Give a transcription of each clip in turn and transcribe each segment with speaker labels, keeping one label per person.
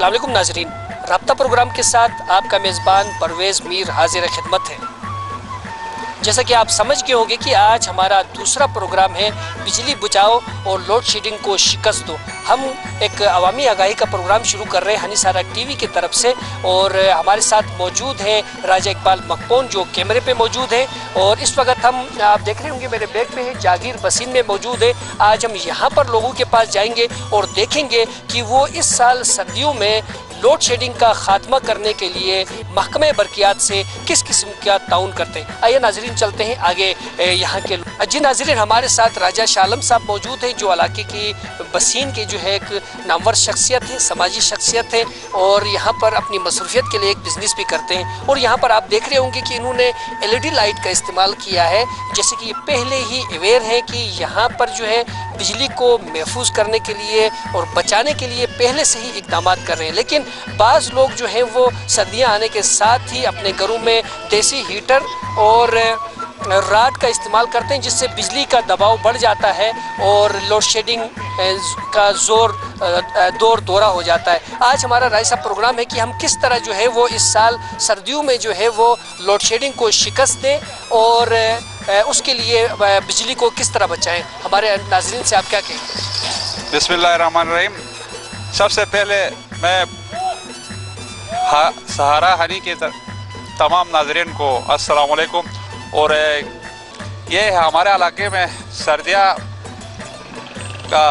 Speaker 1: अस्सलाम वालेकुम नाज़रीन, राब्ता प्रोग्राम के साथ आपका मेज़बान परवेज़ मीर हाजिर खिदमत है। जैसा कि आप समझ गए होंगे कि आज हमारा दूसरा प्रोग्राम है बिजली बचाओ और लोड शेडिंग को शिकस्त दो। हम एक अवामी आगाही का प्रोग्राम शुरू कर रहे हैं हनी सारा टीवी की तरफ से, और हमारे साथ मौजूद है राजा इकबाल मकबून जो कैमरे पे मौजूद है, और इस वक्त हम आप देख रहे होंगे मेरे बैग पे है जागीर बसीन में मौजूद है। आज हम यहाँ पर लोगों के पास जाएंगे और देखेंगे कि वो इस साल सर्दियों में लोड शेडिंग का खात्मा करने के लिए महकमे बरकियात से किस किस्म का ताउन करते हैं। आइए नाजरीन चलते हैं आगे यहाँ के जी नाजरीन, हमारे साथ राजा शाह आलम साहब मौजूद हैं जो इलाके की बसीन के जो है एक नामवर शख्सियत है, समाजी शख्सियत है, और यहाँ पर अपनी मसरूफियत के लिए एक बिज़नेस भी करते हैं। और यहाँ पर आप देख रहे होंगे कि इन्होंने LED लाइट का इस्तेमाल किया है, जैसे कि ये पहले ही अवेयर हैं कि यहाँ पर जो है बिजली को महफूज करने के लिए और बचाने के लिए पहले से ही इक़दाम कर रहे हैं। लेकिन बाज़ लोग जो हैं वो सर्दियाँ आने के साथ ही अपने घरों में देसी हीटर और राड का इस्तेमाल करते हैं, जिससे बिजली का दबाव बढ़ जाता है और लोड शेडिंग का दौर दौरा हो जाता है। आज हमारा राय साहब प्रोग्राम है कि हम किस तरह जो है वो इस साल सर्दियों में जो है वो लोड शेडिंग को शिकस्त दें और उसके लिए बिजली को किस तरह बचाएं। हमारे नाज़रीन से आप क्या कहें?
Speaker 2: बिस्मिल्लाहिर्रहमानिर्रहीम। सबसे पहले मैं सहारा हनी के तमाम नाज़रीन को अस्सलाम वालेकुम। और ये हमारे इलाके में सर्दियाँ का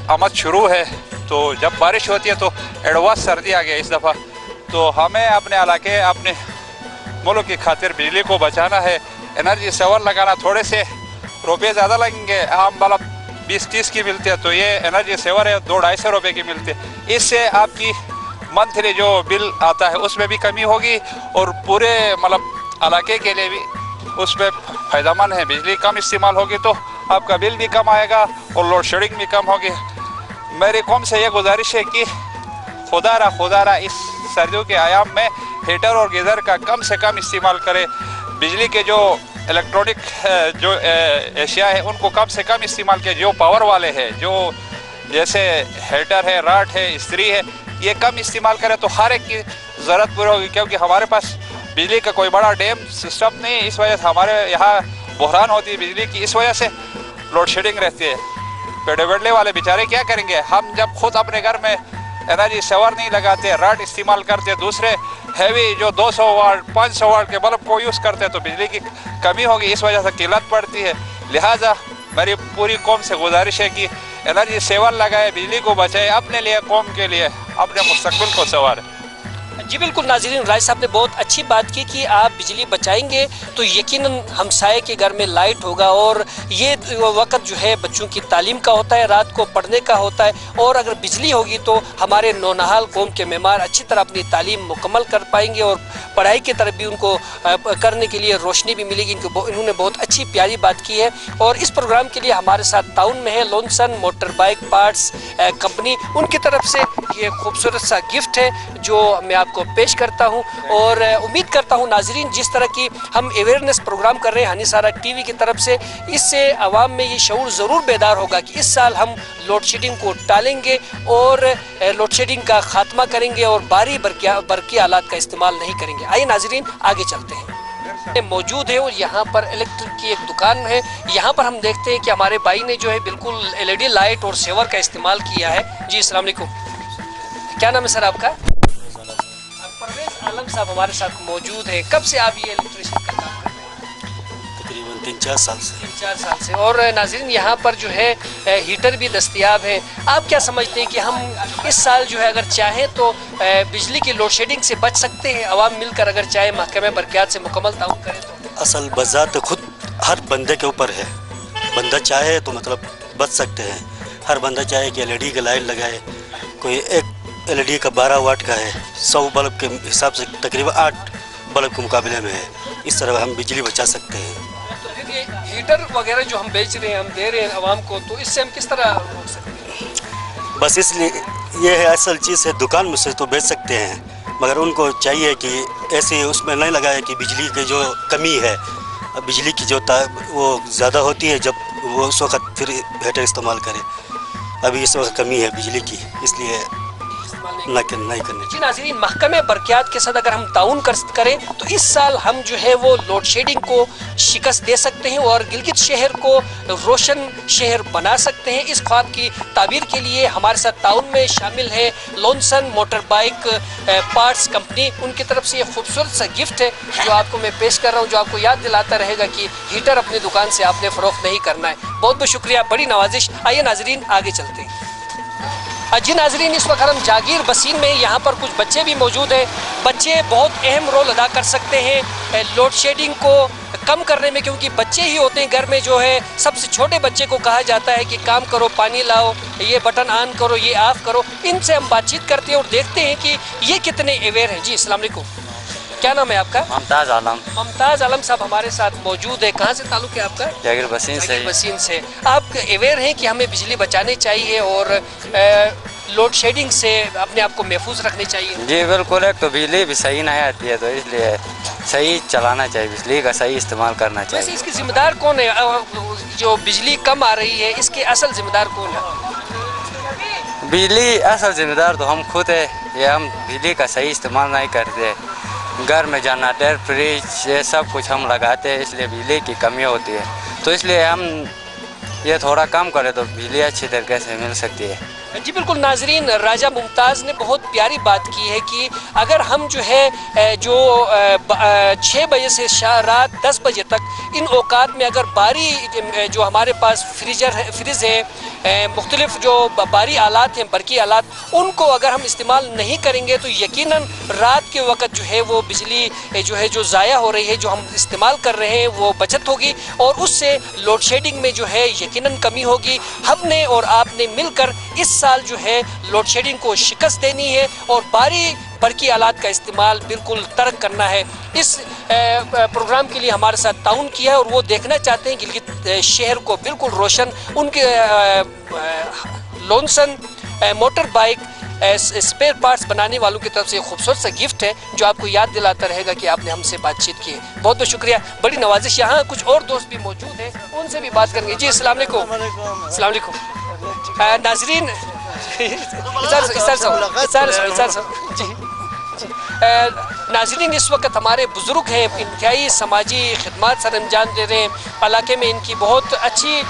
Speaker 2: आमद शुरू है, तो जब बारिश होती है तो एडवांस सर्दी आ गया इस दफ़ा। तो हमें अपने इलाके अपने मुल्क की खातिर बिजली को बचाना है। एनर्जी सेवर लगाना, थोड़े से रुपये ज़्यादा लगेंगे, हम मतलब 20-30 की मिलती है, तो ये एनर्जी सेवर है 200-250 रुपये की मिलती है। इससे आपकी मंथली जो बिल आता है उसमें भी कमी होगी और पूरे मतलब इलाके के लिए भी उसमें फ़ायदेमंद है। बिजली कम इस्तेमाल होगी तो आपका बिल भी कम आएगा और लोड शेडिंग भी कम होगी। मेरी कौम से ये गुजारिश है कि खुदारा इस सर्दियों के आयाम में हीटर और गीज़र का कम से कम इस्तेमाल करें। बिजली के जो इलेक्ट्रॉनिक जो एशिया है उनको कम से कम इस्तेमाल किया। जो पावर वाले हैं, जो जैसे हीटर है, राट है, इस्त्री है, ये कम इस्तेमाल करें तो हर एक की ज़रूरत पूरी होगी। क्योंकि हमारे पास बिजली का कोई बड़ा डैम सिस्टम नहीं है, इस वजह से हमारे यहाँ बहरान होती है बिजली की, इस वजह से लोड शेडिंग रहती है। पेड़े वेडले वाले बेचारे क्या करेंगे? हम जब खुद अपने घर में एनर्जी सेवर नहीं लगाते, राड इस्तेमाल करते, दूसरे हैवी जो 200 वाट 500 वाट के बल्ब को यूज़ करते हैं, तो बिजली की कमी होगी, इस वजह से किल्लत पड़ती है। लिहाजा मेरी पूरी कौम से गुजारिश है कि एनर्जी सेवर लगाए, बिजली को बचाए, अपने लिए, कौम के लिए, अपने मुस्तकबिल को संवारें।
Speaker 1: जी बिल्कुल नाज़रीन, राय साहब ने बहुत अच्छी बात की कि आप बिजली बचाएंगे तो यकीनन हमसाये के घर में लाइट होगा, और ये वक्त जो है बच्चों की तालीम का होता है, रात को पढ़ने का होता है, और अगर बिजली होगी तो हमारे नौनहाल कौम के मेहमान अच्छी तरह अपनी तालीम मुकम्मल कर पाएंगे और पढ़ाई की तरफ भी उनको करने के लिए रोशनी भी मिलेगी। इन्होंने बहुत अच्छी प्यारी बात की है। और इस प्रोग्राम के लिए हमारे साथ ताउन में है लॉन्सन मोटर बाइक पार्ट्स कंपनी, उनकी तरफ से ये खूबसूरत सा गिफ्ट है जो मैं आपको पेश करता हूं। और उम्मीद करता हूं नाजरीन, जिस तरह की हम अवेयरनेस प्रोग्राम कर रहे हैं हनी सारा टीवी की तरफ से, इससे आवाम में ये शऊर ज़रूर बेदार होगा कि इस साल हम लोड शेडिंग को टालेंगे और लोड शेडिंग का खात्मा करेंगे और बारी बरकी आलात का इस्तेमाल नहीं करेंगे। आइए नाजरीन आगे चलते हैं। मौजूद है और यहाँ पर इलेक्ट्रिक की एक दुकान है। यहाँ पर हम देखते हैं कि हमारे भाई ने जो है बिल्कुल LED लाइट और सेवर का इस्तेमाल किया है। जी अस्सलाम वालेकुम, क्या नाम है सर आपका? परवेज़ आलम साहब हमारे साथ मौजूद है। कब से आप ये इलेक्ट्रिशियन का काम कर रहे हैं?
Speaker 3: तकरीबन 3-4 साल से।
Speaker 1: 3-4 साल से। और नाज़रीन यहाँ पर जो है हीटर भी दस्तयाब है। आप क्या समझते हैं कि हम इस साल जो है अगर चाहें तो बिजली की लोड शेडिंग से बच सकते हैं? आवाम मिलकर अगर चाहे महकमे बरकियात से मुकम्मल ताउन करें तो?
Speaker 3: असल बज़ात खुद हर बंदे के ऊपर है। बंदा चाहे तो मतलब बच सकते हैं। हर बंदा चाहे कि LED का लाइट लगाए। कोई एक LED का 12 वाट का है, 100 बल्ब के हिसाब से तकरीबन 8 बल्ब के मुकाबले में है। इस तरह हम बिजली बचा सकते हैं।
Speaker 1: तो फिर ये हीटर वगैरह जो हम बेच रहे हैं, हम दे रहे हैं आवाम को, तो इससे हम किस तरह रोक सकते हैं?
Speaker 3: बस इसलिए ये है असल चीज़ है, दुकान में से तो बेच सकते हैं, मगर उनको चाहिए कि ऐसे उसमें नहीं लगाए कि बिजली की जो कमी है, बिजली की जो वो ज़्यादा होती है, जब वो उस वक्त फिर हीटर इस्तेमाल करें। अभी इस वक्त कमी है बिजली की, इसलिए नहीं करनी
Speaker 1: जी नाज़रीन, महकमे बरक़ियात के साथ अगर हम ताउन करें तो इस साल हम जो है वो लोड शेडिंग को शिकस्त दे सकते हैं और गिलगित शहर को रोशन शहर बना सकते हैं। इस ख्वाब की ताबीर के लिए हमारे साथ ताउन में शामिल है लॉन्सन मोटर बाइक पार्ट्स कंपनी। उनकी तरफ से ये खूबसूरत सा गिफ्ट है जो आपको मैं पेश कर रहा हूँ, जो आपको याद दिलाता रहेगा कि हीटर अपनी दुकान से आपने फ़रोख्त नहीं करना है। बहुत बहुत शुक्रिया, बड़ी नवाजिश। आइए नाज़रीन आगे चलते हैं। जी नाज़रीन, इस वक्त हम जागीर बसीन में, यहाँ पर कुछ बच्चे भी मौजूद हैं। बच्चे बहुत अहम रोल अदा कर सकते हैं लोड शेडिंग को कम करने में, क्योंकि बच्चे ही होते हैं घर में जो है सबसे छोटे बच्चे को कहा जाता है कि काम करो, पानी लाओ, ये बटन ऑन करो, ये ऑफ करो। इनसे हम बातचीत करते हैं और देखते हैं कि ये कितने अवेयर हैं। जी अस्सलाम वालेकुम, क्या नाम है आपका?
Speaker 4: मुमताज़ आलम।
Speaker 1: मुमताज़ आलम साहब हमारे साथ मौजूद है। कहाँ से ताल्लुक़ है आपका?
Speaker 4: जागीर बसीन से।
Speaker 1: जागीर बसीन से। आप अवेयर हैं कि हमें बिजली बचानी चाहिए और लोड शेडिंग से अपने आप को महफूज रखनी चाहिए?
Speaker 4: जी बिल्कुल। एक तो बिजली भी सही नहीं आती है, तो इसलिए सही चलाना चाहिए, बिजली का सही इस्तेमाल करना चाहिए।
Speaker 1: वैसे इसकी जिम्मेदार कौन है? जो बिजली कम आ रही है इसके असल जिम्मेदार कौन है?
Speaker 4: बिजली असल जिम्मेदार तो हम खुद है। ये हम बिजली का सही इस्तेमाल नहीं करते। घर में जनरेटर, फ्रिज, ये सब कुछ हम लगाते हैं, इसलिए बिजली की कमी होती है। तो इसलिए हम ये थोड़ा कम करें तो बिजली अच्छी तरीके से मिल सकती है।
Speaker 1: जी बिल्कुल नाजरीन, राजा मुमताज़ ने बहुत प्यारी बात की है कि अगर हम जो है जो 6 बजे से रात 10 बजे तक इन औकात में अगर बारी जो हमारे पास फ्रिज है, मुख्तलिफ जो बारी आलात हैं, बरकी आलात, उनको अगर हम इस्तेमाल नहीं करेंगे तो यकीनन रात के वक्त जो है वो बिजली जो ज़ाया हो रही है, जो हम इस्तेमाल कर रहे हैं, वो बचत होगी और उससे लोड शेडिंग में जो है यकीनन कमी होगी। हमने और आपने मिलकर इस साल जो है लोड शेडिंग को शिकस्त देनी है और बरकी आलात का इस्तेमाल बिल्कुल तर्क करना है। इस प्रोग्राम के लिए हमारे साथ ताउन किया है और वो देखना चाहते हैं गिलगित शहर को बिल्कुल रोशन। उनके लॉन्सन मोटर बाइक स्पेयर पार्ट्स बनाने वालों की तरफ से खूबसूरत सा गिफ्ट है जो आपको याद दिलाता रहेगा कि आपने हमसे बातचीत की है। बहुत बहुत शुक्रिया, बड़ी नवाजिश। यहाँ कुछ और दोस्त भी मौजूद हैं, उनसे भी बात करेंगे। जी अस्सलाम वालेकुम। अस्सलाम वालेकुम नाजरीन। जी नाज़रीन, इस वक्त हमारे बुज़ुर्ग हैं, इंतहाई समाजी खिदमत सर अंजाम दे रहे हैं। इलाके में इनकी बहुत अच्छी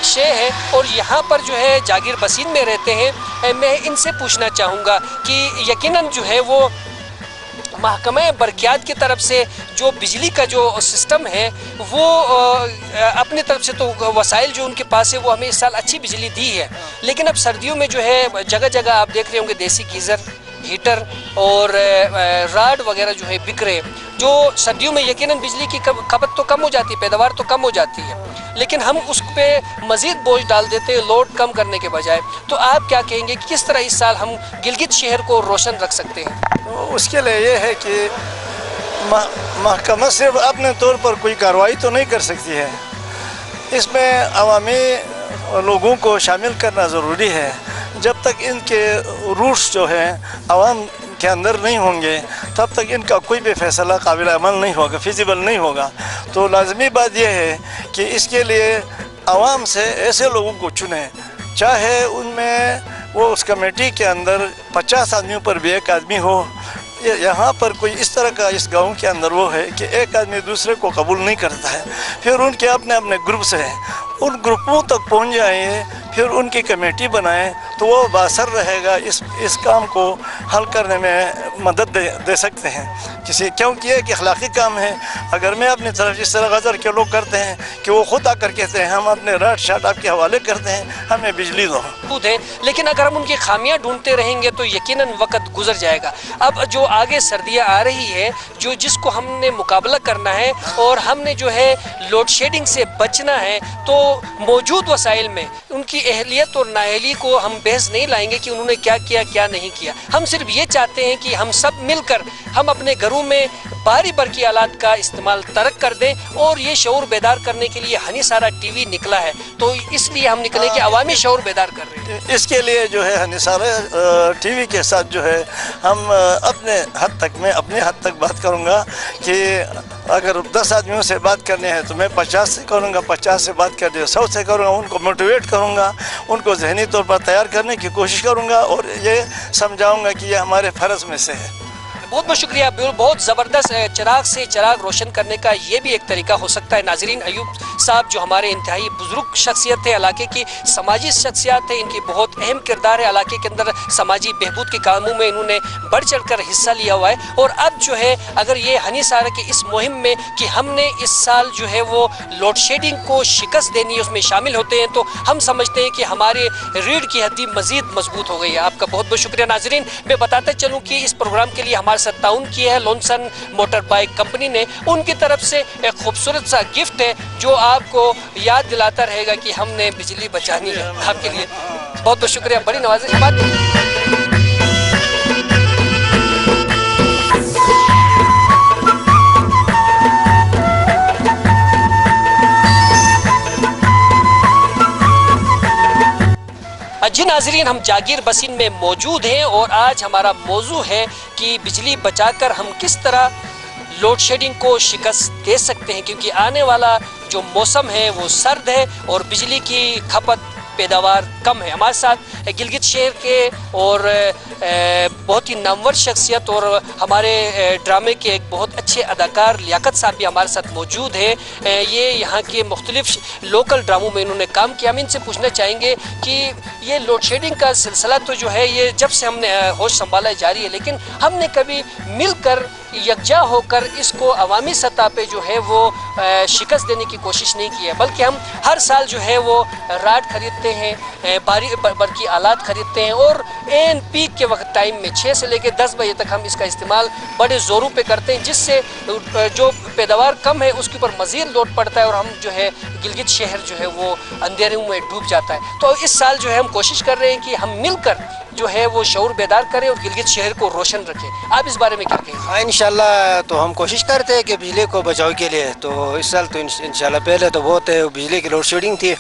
Speaker 1: शे है और यहाँ पर जो है जागीर बसीन में रहते हैं। मैं इनसे पूछना चाहूँगा कि यकीनन जो है वो महकमे बरक़ियात की तरफ से जो बिजली का जो सिस्टम है वो अपनी तरफ से तो वसाइल जो उनके पास है वो हमें इस साल अच्छी बिजली दी है, लेकिन अब सर्दियों में जो है जगह जगह आप देख रहे होंगे देसी गीज़र, हीटर और राड वगैरह जो है बिक रहे, जो सर्दियों में यकीनन बिजली की खपत तो कम हो जाती है, पैदावार तो कम हो जाती है, लेकिन हम उस पर मज़ीद बोझ डाल देते हैं लोड कम करने के बजाय। तो आप क्या कहेंगे कि किस तरह इस साल हम गिलगित शहर को रोशन रख सकते हैं?
Speaker 5: तो उसके लिए ये है कि महकमा सिर्फ अपने तौर पर कोई कार्रवाई तो नहीं कर सकती है, इसमें अवामी लोगों को शामिल करना ज़रूरी है। जब तक इनके रूट्स जो हैं आवाम के अंदर नहीं होंगे तब तक इनका कोई भी फैसला काबिल अमल नहीं होगा, फिजिबल नहीं होगा। तो लाजमी बात यह है कि इसके लिए आवाम से ऐसे लोगों को चुने, चाहे उनमें वो उस कमेटी के अंदर 50 आदमियों पर भी एक आदमी हो। यहाँ पर कोई इस तरह का इस गांव के अंदर वो है कि एक आदमी दूसरे को कबूल नहीं करता है, फिर उनके अपने अपने ग्रुप्स हैं, उन ग्रुपों तक पहुँच जाएँ, फिर उनकी कमेटी बनाएं तो वो बासर रहेगा, इस काम को हल करने में मदद दे सकते हैं किसी, क्योंकि ये एक अखलाकी काम है। अगर मैं अपनी तरफ इस तरह गज़र के लोग करते हैं कि वो खुद आकर कहते हैं हम अपने राट शाट आपके हवाले करते हैं, हमें बिजली दो
Speaker 1: खुद है, लेकिन अगर हम उनकी खामियां ढूंढते रहेंगे तो यकीनन वक्त गुजर जाएगा। अब जो आगे सर्दियां आ रही है जिसको हमने मुकाबला करना है और हमने जो है लोड शेडिंग से बचना है, तो मौजूद वसाइल में उनकी अहलियत और नाअहली को हम बहस नहीं लाएंगे कि उन्होंने क्या किया क्या नहीं किया। हम सिर्फ ये चाहते हैं कि हम सब मिलकर हम अपने घरों घरों में भारी बरकी आलात का इस्तेमाल तर्क कर दें। और ये शऊर बेदार करने के लिए हनी सारा टीवी निकला है, तो इसलिए हम निकले कि अवामी शऊर बेदार कर रहे हैं।
Speaker 5: इसके लिए जो है हनी सारा टीवी के साथ जो है हम अपने हद तक बात करूँगा कि अगर 10 आदमियों से बात करने हैं तो मैं 50 से करूँगा, 50 से बात करने 100 से करूँगा। उनको मोटिवेट करूँगा, उनको ज़हनी तौर पर तैयार करने की कोशिश करूँगा और ये समझाऊँगा कि ये हमारे फ़र्ज़ में से है।
Speaker 1: बहुत बहुत शुक्रिया। बहुत ज़बरदस्त चिराग से चिराग रोशन करने का ये भी एक तरीका हो सकता है। नाजरीन, अयूब साहब जो हमारे इंतहाई बुजुर्ग शख्सियत है, इलाके की समाजी शख्सियत है, इनकी बहुत अहम किरदार है। इलाके के अंदर समाजी बहबूद के कामों में इन्होंने बढ़ चढ़ कर हिस्सा लिया हुआ है। और अब जो है अगर ये हनी सारा की इस मुहिम में कि हमने इस साल जो है वो लोड शेडिंग को शिकस्त देनी है, उसमें शामिल होते हैं, तो हम समझते हैं कि हमारे रीढ़ की हड्डी मज़ीद मजबूत हो गई है। आपका बहुत बहुत शुक्रिया। नाजरीन, मैं बताते चलूँ कि इस प्रोग्राम के लिए हमारे साथ ताउन किया है लॉन्सन मोटर बाइक कंपनी ने। उनकी तरफ से एक खूबसूरत सा गिफ्ट है जो आपको याद दिलाता रहेगा कि हमने बिजली बचानी है। आपके लिए बहुत बहुत शुक्रिया। बड़ी नवाजिश बात। जी नाजरीन, हम जागीर बसीन में मौजूद हैं और आज हमारा मौजू है कि बिजली बचाकर हम किस तरह लोड शेडिंग को शिकस्त दे सकते हैं, क्योंकि आने वाला जो मौसम है वो सर्द है और बिजली की खपत पैदावार कम है। हमारे साथ गिलगित शहर के और बहुत ही नामवर शख्सियत और हमारे ड्रामे के एक बहुत अच्छे अदाकार लियाकत साहब भी हमारे साथ मौजूद है। ये यहाँ के मुख्तलिफ लोकल ड्रामों में इन्होंने काम किया। हम इनसे पूछना चाहेंगे कि ये लोड शेडिंग का सिलसिला तो जो है ये जब से हमने होश संभाला जारी है, लेकिन हमने कभी मिलकर यकजा होकर इसको अवामी सतह पे जो है वो शिकस्त देने की कोशिश नहीं की है, बल्कि हम हर साल जो है वो राड खरीदते हैं, बरकी आलात खरीदते हैं और एन पीक के वक्त टाइम में 6 से लेकर 10 बजे तक हम इसका इस्तेमाल बड़े ज़ोरों पे करते हैं, जिससे जो पैदावार कम है उसके ऊपर मज़ीद लोड पड़ता है और हम जो है गिलगित शहर जो है वो अंधेरों में डूब जाता है। तो इस साल जो है हम कोशिश कर रहे हैं कि हम मिलकर जो है वो शऊर बेदार करें और गिलगित शहर को रोशन रखें। आप इस बारे में क्या कहेंगे?
Speaker 6: हाँ, इंशाल्लाह तो हम कोशिश करते हैं कि बिजली को बचाव के लिए, तो इस साल तो इंशाल्लाह पहले तो बहुत बिजली की लोड शेडिंग थी।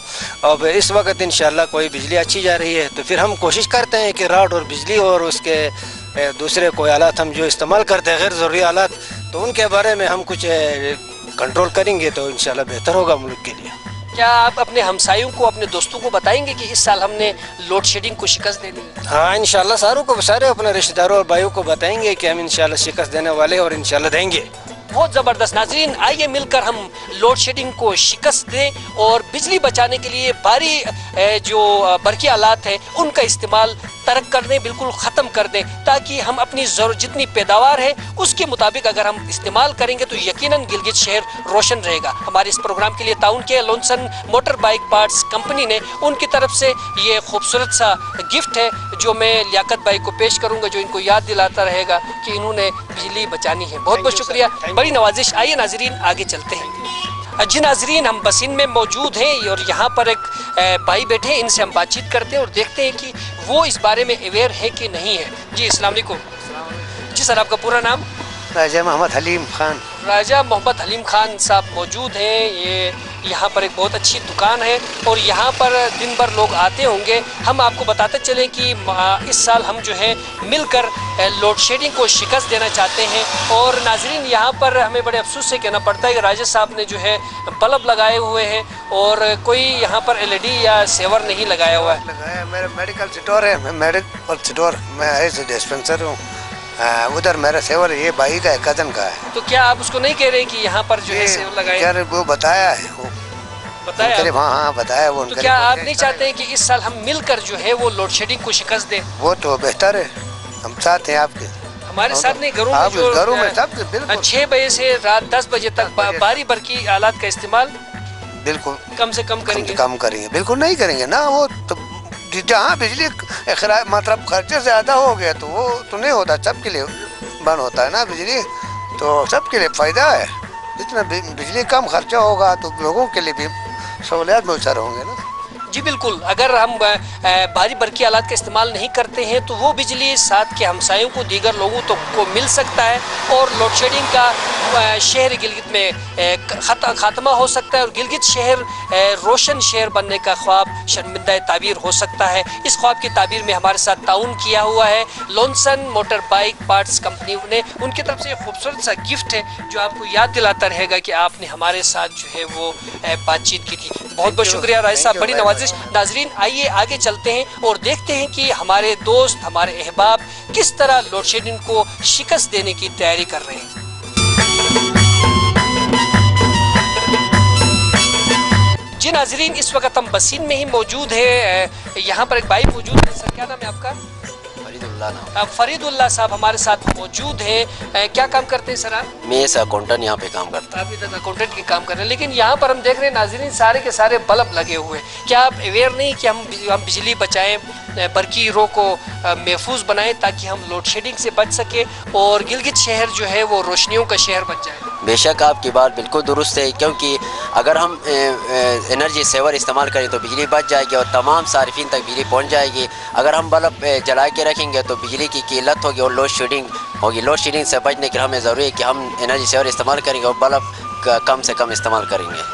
Speaker 6: अब इस वक्त इंशाल्लाह कोई बिजली अच्छी जा रही है, तो फिर हम कोशिश करते हैं कि राड और बिजली और उसके दूसरे कोई आलात हम जो इस्तेमाल करते हैं गैर ज़रूरी आलात, तो उनके बारे में हम कुछ कंट्रोल करेंगे तो इंशाल्लाह बेहतर होगा मुल्क के लिए।
Speaker 1: क्या आप अपने हमसायों को, अपने दोस्तों को बताएंगे कि इस साल हमने लोड शेडिंग को शिकस्त देनी है?
Speaker 6: हाँ, इंशाल्लाह सारे अपने रिश्तेदारों और भाइयों को बताएंगे कि हम इंशाल्लाह शिकस्त देने वाले और इंशाल्लाह देंगे।
Speaker 1: बहुत ज़बरदस्त। नाज़रीन, आइए मिलकर हम लोड शेडिंग को शिकस्त दें और बिजली बचाने के लिए भारी जो बरकी आलात है उनका इस्तेमाल तर्क कर दें, बिल्कुल ख़त्म कर दें, ताकि हम अपनी जितनी पैदावार है उसके मुताबिक अगर हम इस्तेमाल करेंगे तो यकीनन गिलगित शहर रोशन रहेगा। हमारे इस प्रोग्राम के लिए ताउन किया लॉन्सन मोटर बाइक पार्ट्स कंपनी ने। उनकी तरफ से ये खूबसूरत सा गिफ्ट है जो मैं लियाकत भाई को पेश करूँगा, जो इनको याद दिलाता रहेगा कि इन्होंने बिजली बचानी है। बहुत बहुत शुक्रिया, बड़ी नवाजिश। आइए नाजरीन आगे चलते हैं। जी नाजरीन, हम बसीन में मौजूद हैं और यहाँ पर एक भाई बैठे हैं, इनसे हम बातचीत करते हैं और देखते हैं कि वो इस बारे में अवेयर है कि नहीं है। जी अस्सलाम वालेकुम। जी सर, आपका पूरा नाम?
Speaker 7: राजा मोहम्मद हलीम खान।
Speaker 1: राजा मोहम्मद हलीम खान साहब मौजूद हैं। ये यहाँ पर एक बहुत अच्छी दुकान है और यहाँ पर दिन भर लोग आते होंगे। हम आपको बताते चलें कि इस साल हम जो है मिलकर लोड शेडिंग को शिकस्त देना चाहते हैं। और नाजरीन, यहाँ पर हमें बड़े अफसोस से कहना पड़ता है कि राजा साहब ने जो है बल्ब लगाए हुए हैं और कोई यहाँ पर LED या सेवर नहीं लगाया हुआ है।
Speaker 7: मेरा मेडिकल स्टोर है, मैं मेडिकल स्टोर में ऐसे डिस्पेंसर हूँ। उधर मेरा सेवर ये भाई का है, कजन का है।
Speaker 1: तो क्या आप उसको नहीं कह रहे कि यहाँ पर जो है सेवर लगाए?
Speaker 7: यार वो बताया है, वो
Speaker 1: बताया?
Speaker 7: हाँ बताया वो।
Speaker 1: तो क्या आप नहीं चाहते हैं कि इस साल हम मिलकर जो है वो लोड शेडिंग को शिकस्त दें?
Speaker 7: वो तो बेहतर है, हम साथ हैं आपके।
Speaker 1: हमारे साथ नहीं, घरों में सब 6 बजे से रात 10 बजे तक भारी बरकी आलात का इस्तेमाल
Speaker 7: बिल्कुल
Speaker 1: कम से कम
Speaker 7: करेंगे। बिल्कुल नहीं करेंगे ना। वो तो जहाँ बिजली मतलब खर्चे ज़्यादा हो गया तो वो तो नहीं होता, सबके लिए बंद होता है ना बिजली, तो सबके लिए फ़ायदा है। जितना बिजली कम खर्चा होगा तो लोगों के लिए भी सहूलियत मुयसर होंगे ना।
Speaker 1: जी बिल्कुल, अगर हम भारी बरकी आलात का इस्तेमाल नहीं करते हैं तो वो बिजली साथ के हमसायों को, दीगर लोगों तो को मिल सकता है और लोड शेडिंग का शहर गिलगित में खात्मा हो सकता है और गिलगित शहर रोशन शहर बनने का ख्वाब शर्मिंदा ताबीर हो सकता है। इस ख्वाब की ताबीर में हमारे साथ ताउन किया हुआ है लॉन्सन मोटर बाइक पार्ट्स कंपनी ने। उनकी तरफ से एक खूबसूरत सा गिफ्ट है जो आपको याद दिलाता रहेगा कि आपने हमारे साथ जो है वो बातचीत की थी। बहुत बहुत शुक्रिया राय साहब, बड़ी नवाजिश। नाजरीन आइए आगे चलते हैं और देखते हैं कि हमारे दोस्त, हमारे अहबाब किस तरह लोड शेडिंग को शिकस्त देने की तैयारी कर रहे हैं। जी नाजरीन, इस वक्त हम बसीन में ही मौजूद है। यहाँ पर एक भाई मौजूद है। सर क्या नाम है आपका? फरीदुल्लाह साहब हमारे साथ मौजूद हैं। क्या काम करते हैं सर आप?
Speaker 8: मैं एस अकाउंटेंट यहाँ पे काम करता हूँ।
Speaker 1: आप इधर अकाउंटेंट की काम कर रहे हैं, लेकिन यहाँ पर हम देख रहे हैं नाजरीन सारे के सारे बल्ब लगे हुए हैं। क्या आप अवेयर नहीं कि हम बिजली बचाएं, बरकी रो को महफूज बनाएं ताकि हम लोड शेडिंग से बच सके और गिलगित शहर जो है वो रोशनियों का शहर बन जाए?
Speaker 8: बेशक आपकी बात बिल्कुल दुरुस्त है, क्योंकि अगर हम एनर्जी सेवर इस्तेमाल करें तो बिजली बच जाएगी और तमाम सार्फिन तक बिजली पहुँच जाएगी। अगर हम बल्ब जला के रखेंगे तो बिजली की किल्लत होगी और लोड शेडिंग होगी। लोड शेडिंग से बचने के लिए हमें ज़रूरी है कि हम एनर्जी सेवर इस्तेमाल करेंगे और बल्ब कम से कम इस्तेमाल करेंगे।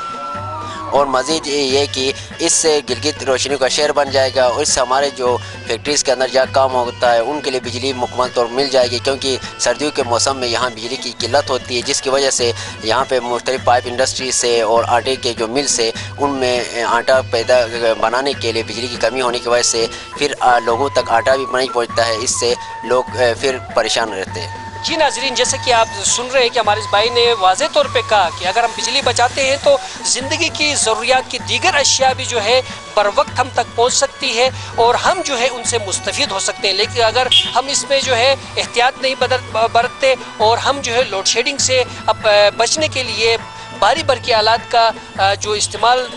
Speaker 8: और मज़ीद ये कि इससे गिलगित रोशनी का शहर बन जाएगा और इससे हमारे जो फैक्ट्रीज़ के अंदर जहाँ काम होता है उनके लिए बिजली मुकम्मल तौर पर मिल जाएगी, क्योंकि सर्दियों के मौसम में यहाँ बिजली की किल्लत होती है, जिसकी वजह से यहाँ पे मुख्तलिफ पाइप इंडस्ट्री से और आटे के जो मिल से उनमें आटा पैदा बनाने के लिए बिजली की कमी होने की वजह से फिर लोगों तक आटा भी नहीं पहुँचता है। इससे लोग फिर परेशान रहते हैं।
Speaker 1: जी नाजरीन, जैसे कि आप सुन रहे हैं कि हमारे इस भाई ने वाज़े तौर पे कहा कि अगर हम बिजली बचाते हैं तो ज़िंदगी की ज़रूरियात की दीगर अशिया भी जो है बर वक्त हम तक पहुंच सकती है और हम जो है उनसे मुस्तफ़ीद हो सकते हैं। लेकिन अगर हम इसमें जो है एहतियात नहीं बरतते और हम जो है लोड शेडिंग से अब बचने के लिए भारी बरकी आलात का जो इस्तेमाल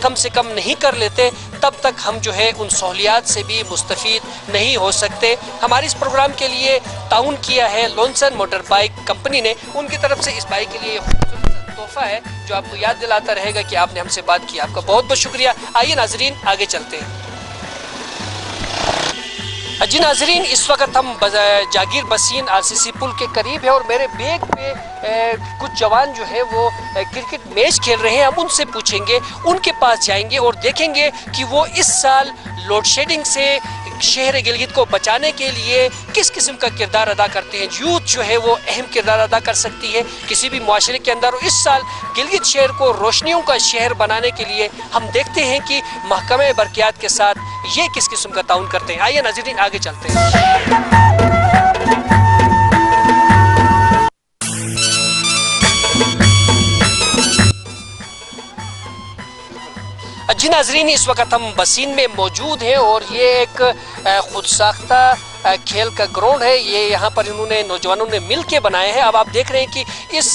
Speaker 1: कम से कम नहीं कर लेते, तब तक हम जो है उन सहूलियात से भी मुस्तफ़ीद नहीं हो सकते। हमारे इस प्रोग्राम के लिए ताउन किया है लॉन्सन मोटर बाइक कंपनी ने। उनकी तरफ से इस बाइक के लिए खूबसूरत तोहफा है जो आपको याद दिलाता रहेगा कि आपने हमसे बात की। आपका बहुत बहुत शुक्रिया। आइए नाजरीन आगे चलते हैं। जी नाजरीन, इस वक्त हम जागीर बसीन RCC पुल के करीब है और मेरे बैग पे कुछ जवान जो है वो क्रिकेट मैच खेल रहे हैं। हम उनसे पूछेंगे, उनके पास जाएंगे और देखेंगे कि वो इस साल लोड शेडिंग से शहर गिलगित को बचाने के लिए किस किस्म का किरदार अदा करते हैं। यूथ जो है वो अहम किरदार अदा कर सकती है किसी भी मुआशरे के अंदर। और इस साल गिलगित शहर को रोशनियों का शहर बनाने के लिए हम देखते हैं कि महकमे बरकियात के साथ ये किस किस्म का ताउन करते हैं। आइए नाज़रीन आगे चलते हैं। जी नाजरीन, इस वक्त हम बसीन में मौजूद हैं और ये एक खुद साख्ता खेल का ग्राउंड है। ये यहाँ पर इन्होंने नौजवानों ने मिल के बनाए हैं। अब आप देख रहे हैं कि इस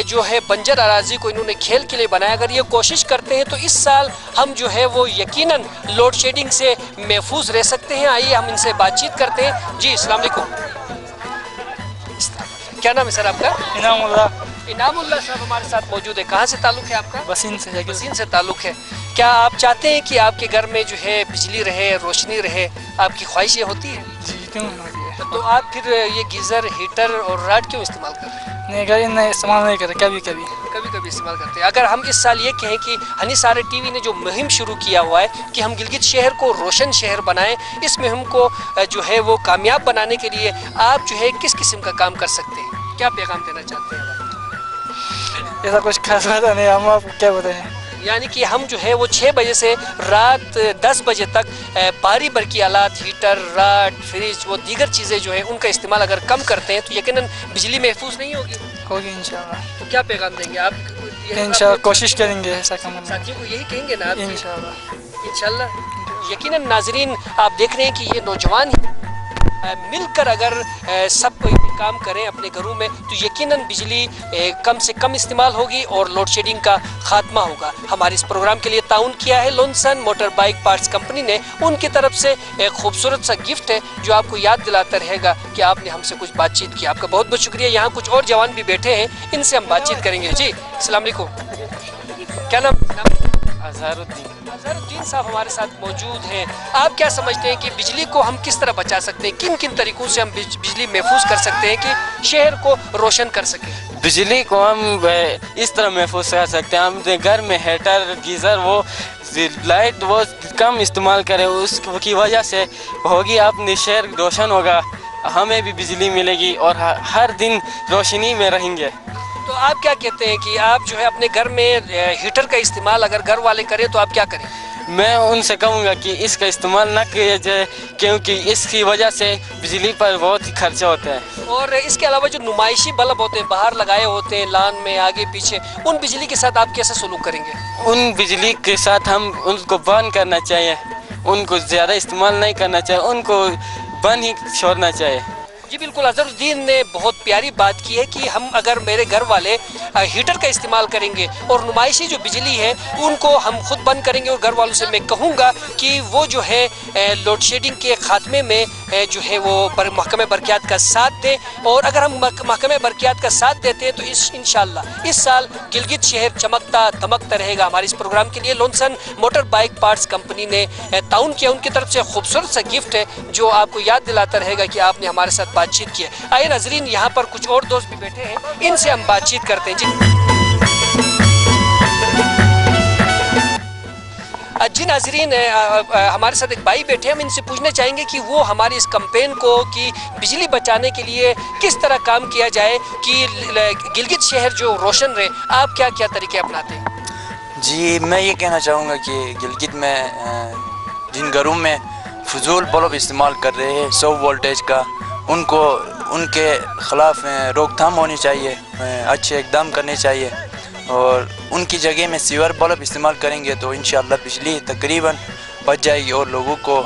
Speaker 1: जो है बंजर अराजी को इन्होंने खेल के लिए बनाया। अगर ये कोशिश करते हैं तो इस साल हम जो है वो यकीनन लोड शेडिंग से महफूज रह सकते हैं। आइए हम इनसे बातचीत करते हैं। जी अस्सलाम वालेकुम, क्या नाम है सर आपका? इनामुल्लाह साहब हमारे साथ मौजूद है। कहाँ से ताल्लुक़ है आपका?
Speaker 9: बसीन से।
Speaker 1: बसीन से ताल्लुक़ है। क्या आप चाहते हैं कि आपके घर में जो है बिजली रहे, रोशनी रहे? आपकी ख्वाहिशें होती हैं?
Speaker 9: जी क्यों होती है।
Speaker 1: तो आप फिर ये गीज़र, हीटर और राड क्यों इस्तेमाल कर रहे हैं?
Speaker 9: नहीं घर नहीं इस्तेमाल नहीं करते, कभी
Speaker 1: कभी इस्तेमाल करते हैं। अगर हम इस साल ये कहें कि हनी सारे टीवी ने जो मुहिम शुरू किया हुआ है कि हम गिलगित शहर को रोशन शहर बनाएं, इस मुहिम को जो है वो कामयाब बनाने के लिए आप जो है किस किस्म का काम कर सकते हैं? क्या पैगाम देना चाहते हैं?
Speaker 9: ऐसा कुछ खास पता नहीं, हम आपको क्या बताएं।
Speaker 1: यानी कि हम जो है वो 6 बजे से रात 10 बजे तक भारी बरकी आलात, हीटर, राड, फ्रिज, वो दीगर चीज़ें जो है उनका इस्तेमाल अगर कम करते हैं तो यकीनन बिजली महफूज नहीं होगी इंशाल्लाह। तो क्या पैगाम देंगे आप?
Speaker 9: इंशाल्लाह कोशिश करेंगे ऐसा काम।
Speaker 1: साथियों को यही कहेंगे ना आप?
Speaker 9: इंशाल्लाह।
Speaker 1: यकीनन नाजरीन, आप देख रहे हैं कि ये नौजवान मिलकर अगर सब कोई काम करें अपने घरों में तो यकीनन बिजली कम से कम इस्तेमाल होगी और लोड शेडिंग का खात्मा होगा। हमारे इस प्रोग्राम के लिए ताउन किया है लॉन्सन मोटर बाइक पार्ट्स कंपनी ने। उनकी तरफ से एक खूबसूरत सा गिफ्ट है जो आपको याद दिलाता रहेगा कि आपने हमसे कुछ बातचीत की। आपका बहुत बहुत शुक्रिया। यहाँ कुछ और जवान भी बैठे हैं, इनसे हम बातचीत करेंगे। जी अस्सलाम वालेकुम, क्या नाम? अजहरुद्दीन साहब हमारे साथ मौजूद हैं। आप क्या समझते हैं कि बिजली को हम किस तरह बचा सकते हैं, किन किन तरीकों से हम बिजली महफूज कर सकते हैं कि शहर को रोशन कर सकें?
Speaker 10: बिजली को हम इस तरह महफूज कर सकते हैं, हम घर में हीटर गीज़र वो लाइट वो कम इस्तेमाल करें, उसकी वजह से होगी अपनी शहर रोशन होगा, हमें भी बिजली मिलेगी और हर दिन रोशनी में रहेंगे।
Speaker 1: तो आप क्या कहते हैं कि आप जो है अपने घर में हीटर का इस्तेमाल अगर घर वाले करें तो आप क्या करें?
Speaker 10: मैं उनसे कहूँगा कि इसका इस्तेमाल ना किया जाए, क्योंकि इसकी वजह से बिजली पर बहुत ही खर्चा होता है।
Speaker 1: और इसके अलावा जो नुमाइशी बल्ब होते हैं बाहर लगाए होते हैं लान में आगे पीछे, उन बिजली के साथ आप कैसे सलूक करेंगे?
Speaker 10: उन बिजली के साथ हम उनको बंद करना चाहिए, उनको ज़्यादा इस्तेमाल नहीं करना चाहिए, उनको बंद ही छोड़ना चाहिए।
Speaker 1: जी बिल्कुल, अजहरुद्दीन ने बहुत प्यारी बात की है कि हम अगर मेरे घर वाले हीटर का इस्तेमाल करेंगे और नुमाइशी जो बिजली है उनको हम खुद बंद करेंगे, और घर वालों से मैं कहूँगा कि वो जो है लोड शेडिंग के ख़ात्मे में जो है वो महकमे बरक़ियात का साथ दें। और अगर हम महकमे बरक़ियात का साथ देते हैं तो इंशाअल्लाह इस साल गिलगित शहर चमकता दमकता रहेगा। हमारे इस प्रोग्राम के लिए लोनसन मोटर बाइक पार्ट्स कंपनी ने ताउन किया, उनकी तरफ से खूबसूरत सा गिफ्ट है जो आपको याद दिलाता रहेगा कि आपने हमारे साथ बातचीत की है। आइए नाजरीन, यहाँ पर कुछ और दोस्त भी बैठे हैं, इनसे हम बातचीत करते हैं। जी नाजरीन, हमारे साथ एक भाई बैठे हैं, हम इनसे पूछना चाहेंगे कि वो हमारी इस कैंपेन को कि बिजली बचाने के लिए किस तरह काम किया जाए कि गिलगित शहर जो रोशन रहे। आप क्या क्या तरीके अपनाते हैं?
Speaker 11: जी मैं ये कहना चाहूँगा कि गिलगित में जिन घरों में फजूल बल्ब इस्तेमाल कर रहे हैं 100 वोल्टेज का, उनको उनके ख़िलाफ़ रोकथाम होनी चाहिए, अच्छे इक़दाम करने चाहिए, और उनकी जगह में सीवर बल्ब इस्तेमाल करेंगे तो इंशाअल्लाह बिजली तकरीबन बच जाएगी और लोगों को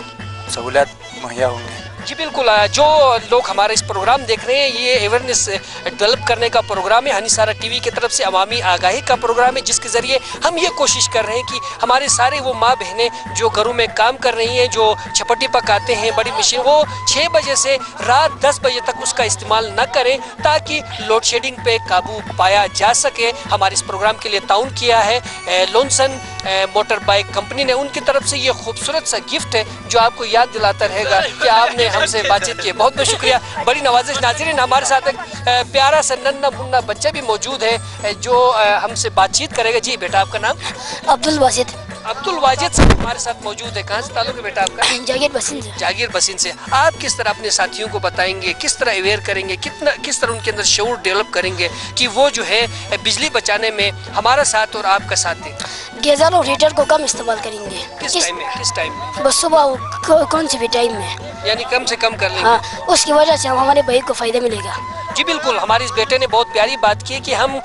Speaker 11: सहूलियत मुहैया होंगे।
Speaker 1: जी बिल्कुल, जो लोग हमारे इस प्रोग्राम देख रहे हैं ये अवेयरनेस डेवलप करने का प्रोग्राम है, हनीसारा टीवी की तरफ से अवामी आगाही का प्रोग्राम है, जिसके ज़रिए हम ये कोशिश कर रहे हैं कि हमारे सारे वो माँ बहनें जो घरों में काम कर रही हैं, जो छपट्टी पकाते हैं बड़ी मशीन, वो 6 बजे से रात 10 बजे तक उसका इस्तेमाल न करें ताकि लोड शेडिंग पे काबू पाया जा सके। हमारे इस प्रोग्राम के लिए ताउन किया है लोनसन मोटर बाइक कंपनी ने, उनकी तरफ से ये खूबसूरत सा गिफ्ट है जो आपको याद दिलाता रहेगा कि आपने हमसे बातचीत की। बहुत बहुत शुक्रिया, बड़ी नवाजिश। नाज़रीन, हमारे साथ एक प्यारा सा नन्ना मुन्ना बच्चा भी मौजूद है जो हमसे बातचीत करेगा। जी बेटा, आपका नाम?
Speaker 12: अब्दुल वाजिद।
Speaker 1: अब्दुल वाजिद साहब हमारे साथ मौजूद है। कहाँ से ताल्लुक है बेटा आपका?
Speaker 12: जागीर बसीन से।
Speaker 1: जागीर बसीन से। आप किस तरह अपने साथियों को बताएंगे, किस तरह अवेयर करेंगे, किस तरह उनके अंदर शऊर डेवलप करेंगे कि वो जो है बिजली बचाने में हमारा साथ और आपका साथ दें?
Speaker 12: गीज़र और हीटर को कम इस्तेमाल करेंगे।
Speaker 1: किस टाइम में?
Speaker 12: बस सुबह कौन सी भी टाइम में,
Speaker 1: यानी कम से कम कर लेंगे।
Speaker 12: हाँ, उसकी वजह से हमारे भाई को फ़ायदा मिलेगा।
Speaker 1: जी बिल्कुल, हमारे इस बेटे ने बहुत प्यारी बात की है कि हम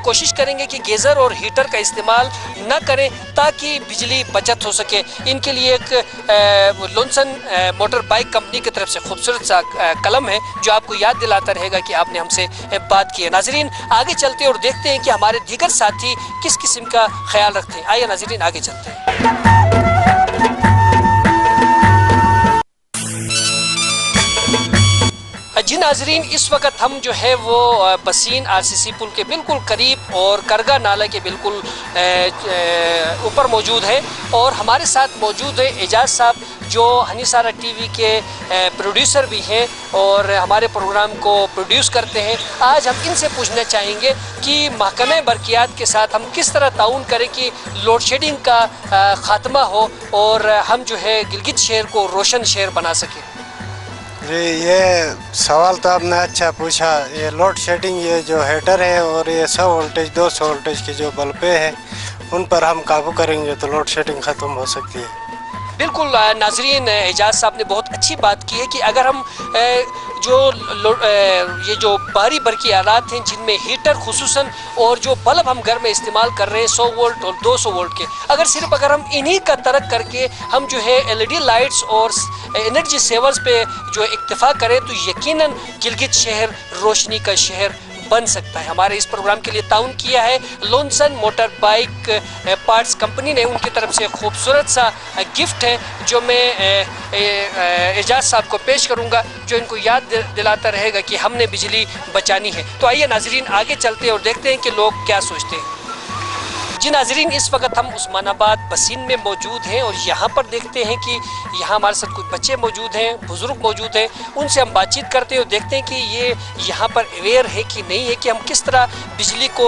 Speaker 1: कोशिश करेंगे कि गीज़र और हीटर का इस्तेमाल न करें ताकि बिजली बचत हो सके। इनके लिए एक लोनसन मोटर बाइक कंपनी की तरफ से खूबसूरत सा कलम है जो आपको याद दिलाता रहेगा कि आपने हमसे बात की है। नाजरीन, आगे चलते हैं और देखते हैं कि हमारे दीगर साथी किस किस्म का ख्याल रखते हैं। आइए नाजरीन, आगे चलते हैं। जी नाजरीन, इस वक्त हम जो है वो बसीन आरसीसी पुल के बिल्कुल करीब और करगा नाला के बिल्कुल ऊपर मौजूद है, और हमारे साथ मौजूद है एजाज साहब जो हनीसारा टीवी के प्रोड्यूसर भी हैं और हमारे प्रोग्राम को प्रोड्यूस करते हैं। आज हम इनसे पूछना चाहेंगे कि महकमे बरक़ियात के साथ हम किस तरह ताउन करें कि लोड शेडिंग का ख़ात्मा हो और हम जो है गिलगित शहर को रोशन शहर बना सकें।
Speaker 13: जी, ये सवाल तो आपने अच्छा पूछा। ये लोड शेडिंग, ये जो हीटर है और ये 100 वोल्टेज 200 वोल्टेज की जो बल्बें हैं उन पर हम काबू करेंगे तो लोड शेडिंग ख़त्म हो सकती है।
Speaker 1: बिल्कुल नाजरीन, एजाज साहब ने बहुत अच्छी बात की है कि अगर हम ये जो बाहरी बरकी आलात हैं जिनमें हीटर खुसूसन और जो बल्ब हम घर में इस्तेमाल कर रहे हैं 100 वोल्ट और 200 वोल्ट के, अगर हम इन्हीं का तर्क करके हम जो है LED लाइट्स और एनर्जी सेवर्स पे जो इक्तफा करें तो यकीनन गिलगित शहर रोशनी का शहर बन सकता है। हमारे इस प्रोग्राम के लिए ताउन किया है लोनसन मोटर बाइक पार्ट्स कंपनी ने, उनकी तरफ से खूबसूरत सा गिफ्ट है जो मैं एजाज साहब को पेश करूंगा जो इनको याद दिलाता रहेगा कि हमने बिजली बचानी है। तो आइए नाजरीन, आगे चलते हैं और देखते हैं कि लोग क्या सोचते हैं। जी नाजरीन, इस वक्त हम उस्मानाबाद बसीन में मौजूद हैं और यहाँ पर देखते हैं कि यहाँ हमारे साथ कुछ बच्चे मौजूद हैं, बुज़ुर्ग मौजूद हैं। उनसे हम बातचीत करते हैं और देखते हैं कि ये यहाँ पर अवेयर है कि नहीं है कि हम किस तरह बिजली को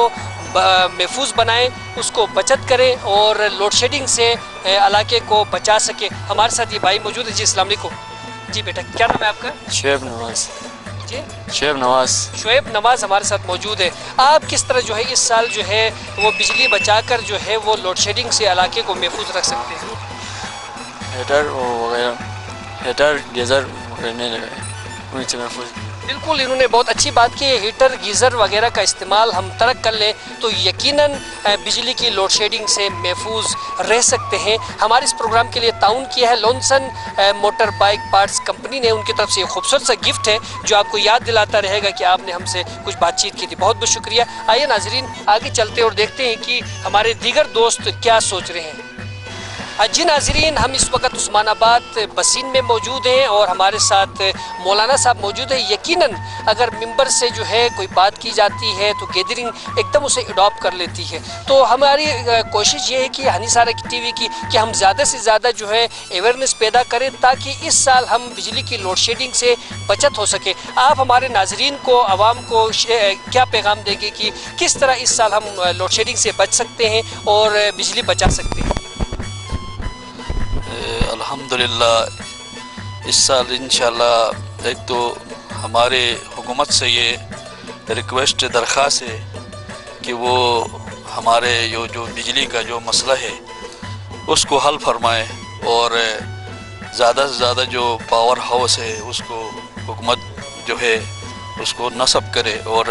Speaker 1: महफूज बनाएं, उसको बचत करें और लोड शेडिंग से इलाके को बचा सके। हमारे साथ ये भाई मौजूद है। जी अस्सलाम वालेकुम। जी बेटा, क्या नाम है आपका?
Speaker 10: शुएब नवाज।
Speaker 1: जी
Speaker 10: शुएब नवाज।
Speaker 1: शुएब नवाज हमारे साथ मौजूद है। आप किस तरह जो है इस साल जो है वो बिजली बचाकर जो है वो लोड शेडिंग से इलाके को महफूज रख सकते हैं?
Speaker 10: हीटर वगैरह, हीटर गीज़र वगैरह नहीं लगाए, उनसे महफूज।
Speaker 1: बिल्कुल, इन्होंने बहुत अच्छी बात की है। हीटर गीज़र वगैरह का इस्तेमाल हम तर्क कर लें तो यकीनन बिजली की लोड शेडिंग से महफूज रह सकते हैं। हमारे इस प्रोग्राम के लिए ताउन किया है लॉन्सन मोटर बाइक पार्ट्स कंपनी ने। उनकी तरफ से खूबसूरत सा गिफ्ट है जो आपको याद दिलाता रहेगा कि आपने हमसे कुछ बातचीत की थी। बहुत बहुत शुक्रिया। आइए नाजरीन आगे चलते और देखते हैं कि हमारे दीगर दोस्त क्या सोच रहे हैं। जी नाजरीन, हम इस वक्त उस्मानाबाद बसीन में मौजूद हैं और हमारे साथ मौलाना साहब मौजूद है। यकीनन अगर मिंबर से जो है कोई बात की जाती है तो गैदरिंग एकदम उसे अडॉप्ट कर लेती है। तो हमारी कोशिश ये है कि हनीसारा टीवी की कि हम ज़्यादा से ज़्यादा जो है अवेयरनेस पैदा करें ताकि इस साल हम बिजली की लोड शेडिंग से बचत हो सके। आप हमारे नाजरीन को, आवाम को क्या पैगाम देंगे कि किस तरह इस साल हम लोड शेडिंग से बच सकते हैं और बिजली बचा सकते हैं?
Speaker 14: अल्हम्दुलिल्लाह इस साल इंशाल्लाह एक तो हमारे हुकूमत से ये रिक्वेस्ट दरख्वास्त है कि वो हमारे जो बिजली का जो मसला है उसको हल फरमाए और ज़्यादा से ज़्यादा जो पावर हाउस है उसको हुकूमत जो है उसको नस्ब करे। और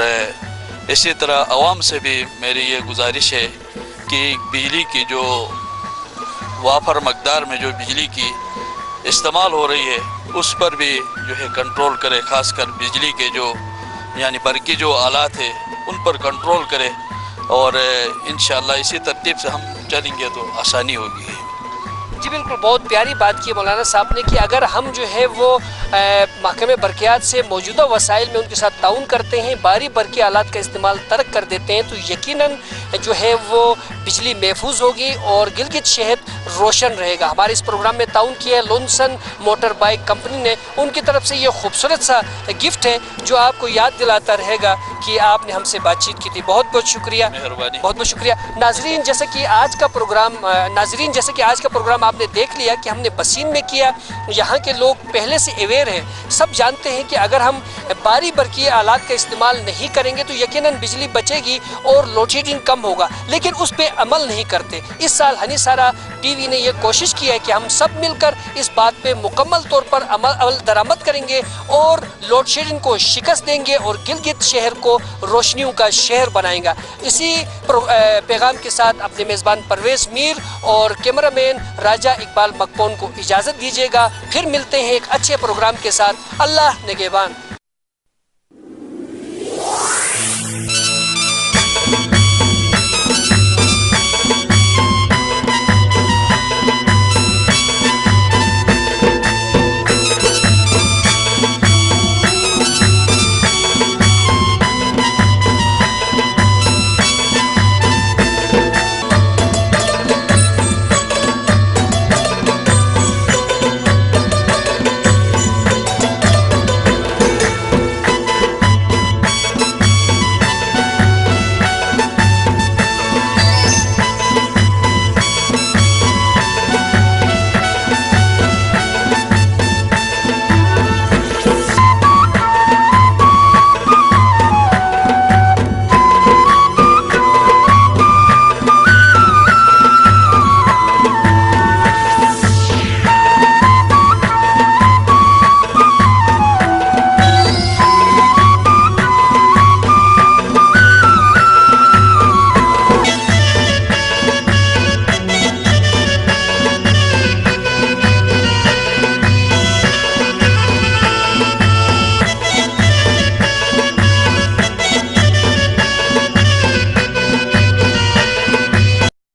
Speaker 14: इसी तरह आवाम से भी मेरी ये गुजारिश है कि बिजली की जो वाफर मकदार में जो बिजली की इस्तेमाल हो रही है उस पर भी जो है कंट्रोल करे, ख़ासकर बिजली के जो यानी बरकी जो आलात है उन पर कंट्रोल करे और इंशाअल्लाह इसी तरतीब से हम चलेंगे तो आसानी होगी।
Speaker 1: जी बिल्कुल, बहुत प्यारी बात की मौलाना साहब ने कि अगर हम जो है वो महकमे बरक़ियात से मौजूदा वसाइल में उनके साथ ताउन करते हैं, बारी बरकी आलात का इस्तेमाल तर्क कर देते हैं तो यकीनन जो है वो बिजली महफूज होगी और गिलगित शहर रोशन रहेगा। हमारे इस प्रोग्राम में ताउन किया लॉन्सन मोटर बाइक कंपनी ने। उनकी तरफ से ये खूबसूरत सा गिफ्ट है जो आपको याद दिलाता रहेगा कि आपने हमसे बातचीत की थी। बहुत बहुत शुक्रिया,
Speaker 14: मेहरबानी।
Speaker 1: बहुत बहुत शुक्रिया। नाजरीन जैसे कि आज का प्रोग्राम आपने देख लिया कि हमने बसीन में किया। यहाँ के लोग पहले से अवेयर हैं, सब जानते हैं कि अगर हम बारी बरकी आलात का इस्तेमाल नहीं करेंगे तो यकीनन बिजली बचेगी और लोड शेडिंग कम होगा, लेकिन उस पर अमल नहीं करते। इस साल हनीसारा टीवी ने यह कोशिश की है कि हम सब मिलकर इस बात पे मुकम्मल तौर पर अमल दरामद करेंगे और लोड शेडिंग को शिकस्त देंगे और गिलगित शहर को रोशनियों का शहर बनाएंगे। इसी पैगाम के साथ अपने मेज़बान परवेज़ मीर और कैमरामैन राजा इकबाल मकपोन को इजाज़त दीजिएगा। फिर मिलते हैं एक अच्छे प्रोग्राम के साथ। अल्लाह निगहबान।